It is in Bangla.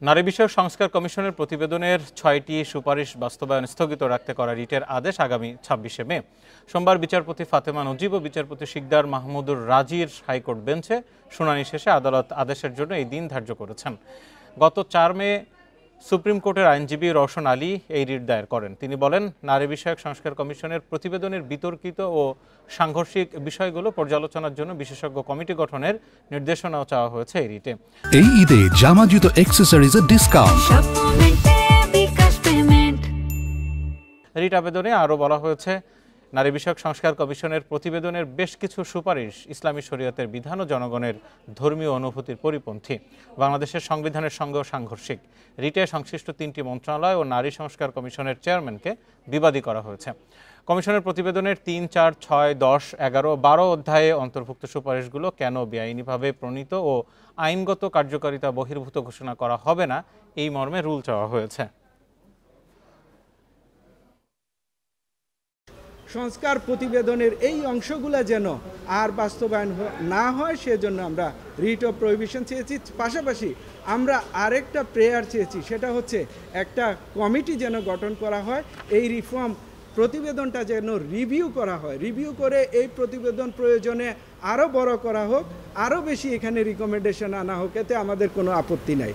নারী বিষয়ক সংস্কার কমিশনের প্রতিবেদনের ৬টি সুপারিশ বাস্তবায়ন স্থগিত রাখতে করা রিটের আদেশ আগামী ২৬শে মে। সোমবার বিচারপতি ফাতেমা নজিব ও বিচারপতি শিকদার মাহমুদুর রাজির হাইকোর্ট বেঞ্চে শুনানি শেষে আদালত আদেশের জন্য এই দিন ধার্য করেছেন। গত ৪ মে সুপ্রিম কোর্টের আইনজীবী রওশন আলী এই রিট দায়ের করেন। তিনি বলেন, নারী বিষয়ক সংস্কার কমিশনের প্রতিবেদনের বিতর্কিত ও সাংঘর্ষিক বিষয়গুলো পর্যালোচনার জন্য বিশেষজ্ঞ কমিটি গঠনের নির্দেশনাও চাওয়া হয়েছে এই রিটে। এই ঈদে জামা জুতো অ্যাক্সেসরিজের ডিসকাউন্ট। রিট আবেদনে আরও বলা হয়েছে, নারী বিষয়ক সংস্কার কমিশনের প্রতিবেদনের বেশ কিছু সুপারিশ ইসলামী শরীয়তের বিধান ও জনগণের ধর্মীয় অনুভূতির পরিপন্থী, বাংলাদেশের সংবিধানের সঙ্গেও সাংঘর্ষিক। রিটে সংশ্লিষ্ট 3টি মন্ত্রণালয় ও নারী সংস্কার কমিশনের চেয়ারম্যানকে বিবাদী করা হয়েছে। কমিশনের প্রতিবেদনের ৩, ৪, ৬, ১০, ১১, ১২ অধ্যায়ে অন্তর্ভুক্ত সুপারিশগুলো কেন বেআইনিভাবে প্রণীত ও আইনগত কার্যকারিতা বহির্ভূত ঘোষণা করা হবে না, এই মর্মে রুল চাওয়া হয়েছে। সংস্কার প্রতিবেদনের এই অংশগুলো যেন আর বাস্তবায়ন না হয় সেজন্য আমরা রিট অফ প্রহিবিশন চেয়েছি। পাশাপাশি আমরা আরেকটা প্রেয়ার চেয়েছি, সেটা হচ্ছে একটা কমিটি যেন গঠন করা হয়, এই রিফর্ম প্রতিবেদনটা যেন রিভিউ করা হয়, রিভিউ করে এই প্রতিবেদন প্রয়োজনে আরও বড় করা হোক, আরও বেশি এখানে রিকমেন্ডেশন আনা হোক, এতে আমাদের কোনো আপত্তি নাই।